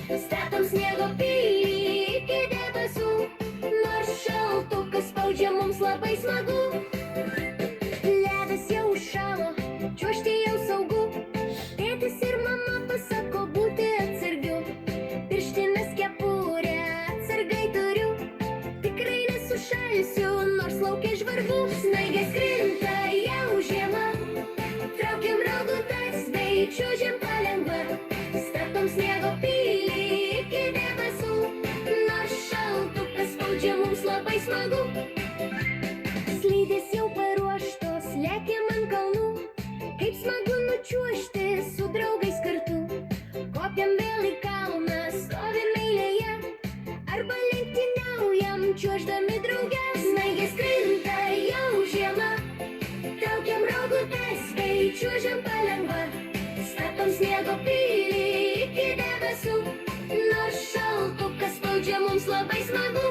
Statom sniego pilį iki debesų, nors šaltukas spaudžia mums labai smagu. Ledas jau užšalo, čiuožti jau saugu, tėtis ir mama pasako būti atsargiu. Pirštines kepurę atsargai turiu, tikrai nesušalsiu, nors laukia žvarbu. Snaigės krinta jau žiema, traukiam rogutes bei čiuožiam palengva. Statom sniego pilį iki debesų, nors šaltukas spaudžia mums labai smagu. Slidės jau paruoštos, lekiam ant kalnų, kaip smagu nučiuožti su draugais kartu. Kopiam vėl į kalną, stovim eilėje, arba lenktyniaujam čiuoždami drauge. Snaigės krinta jau žiema, traukiam rogutes bei čiuožiam palengva. Statom sniego pilį iki debesų, nors šaltukas spaudžia mums labai smagu.